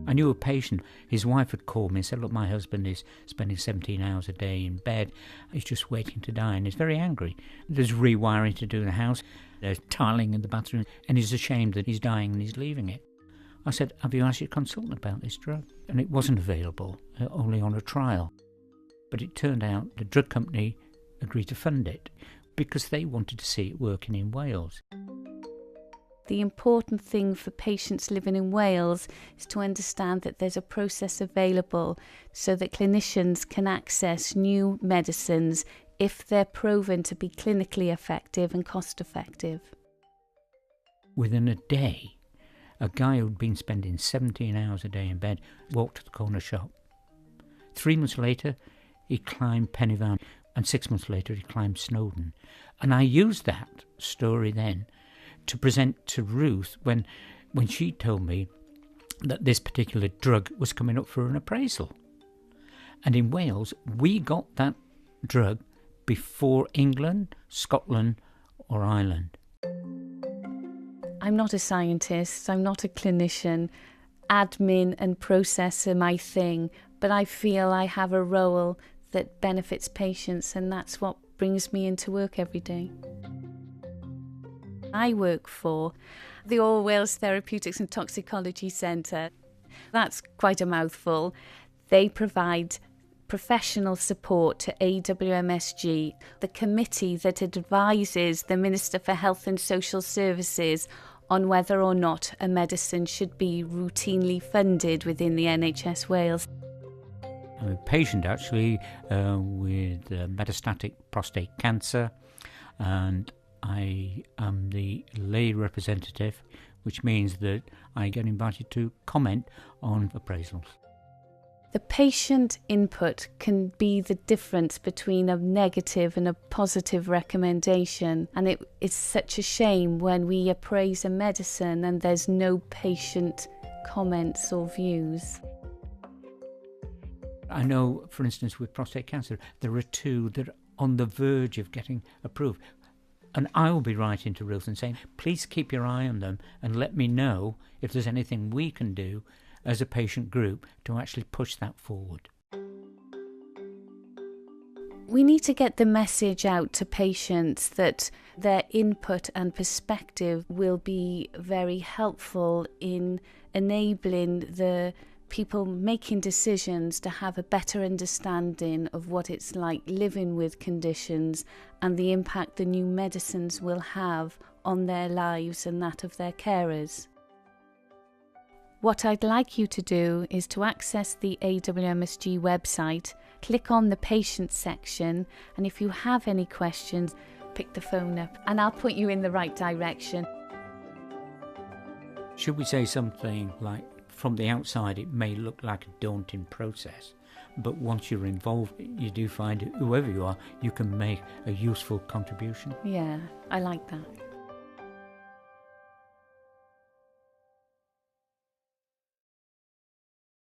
I knew a patient, his wife had called me and said, look, my husband is spending 17 hours a day in bed. He's just waiting to die and he's very angry. There's rewiring to do in the house. There's tiling in the bathroom and he's ashamed that he's dying and he's leaving it. I said, have you asked your consultant about this drug? And it wasn't available, only on a trial. But it turned out the drug company agreed to fund it because they wanted to see it working in Wales. The important thing for patients living in Wales is to understand that there's a process available so that clinicians can access new medicines if they're proven to be clinically effective and cost effective. Within a day, a guy who'd been spending 17 hours a day in bed walked to the corner shop. 3 months later, he climbed Pennyvan, and 6 months later he climbed Snowdon. And I used that story then to present to Ruth when she told me that this particular drug was coming up for an appraisal. And in Wales, we got that drug before England, Scotland or Ireland. I'm not a scientist, I'm not a clinician. Admin and process are my thing, but I feel I have a role that benefits patients, and that's what brings me into work every day. I work for the All Wales Therapeutics and Toxicology Centre. That's quite a mouthful. They provide professional support to AWMSG, the committee that advises the Minister for Health and Social Services on whether or not a medicine should be routinely funded within the NHS Wales. I'm a patient actually with metastatic prostate cancer, and I am the lay representative, which means that I get invited to comment on appraisals. The patient input can be the difference between a negative and a positive recommendation, and it is such a shame when we appraise a medicine and there's no patient comments or views. I know, for instance, with prostate cancer, there are 2 that are on the verge of getting approved. And I will be writing to Ruth and saying, please keep your eye on them and let me know if there's anything we can do as a patient group to actually push that forward. We need to get the message out to patients that their input and perspective will be very helpful in enabling the people making decisions to have a better understanding of what it's like living with conditions and the impact the new medicines will have on their lives and that of their carers. What I'd like you to do is to access the AWMSG website, click on the patient section, and if you have any questions, pick the phone up and I'll put you in the right direction. Should we say something like, from the outside it may look like a daunting process, but once you're involved you do find, whoever you are, you can make a useful contribution? Yeah, I like that.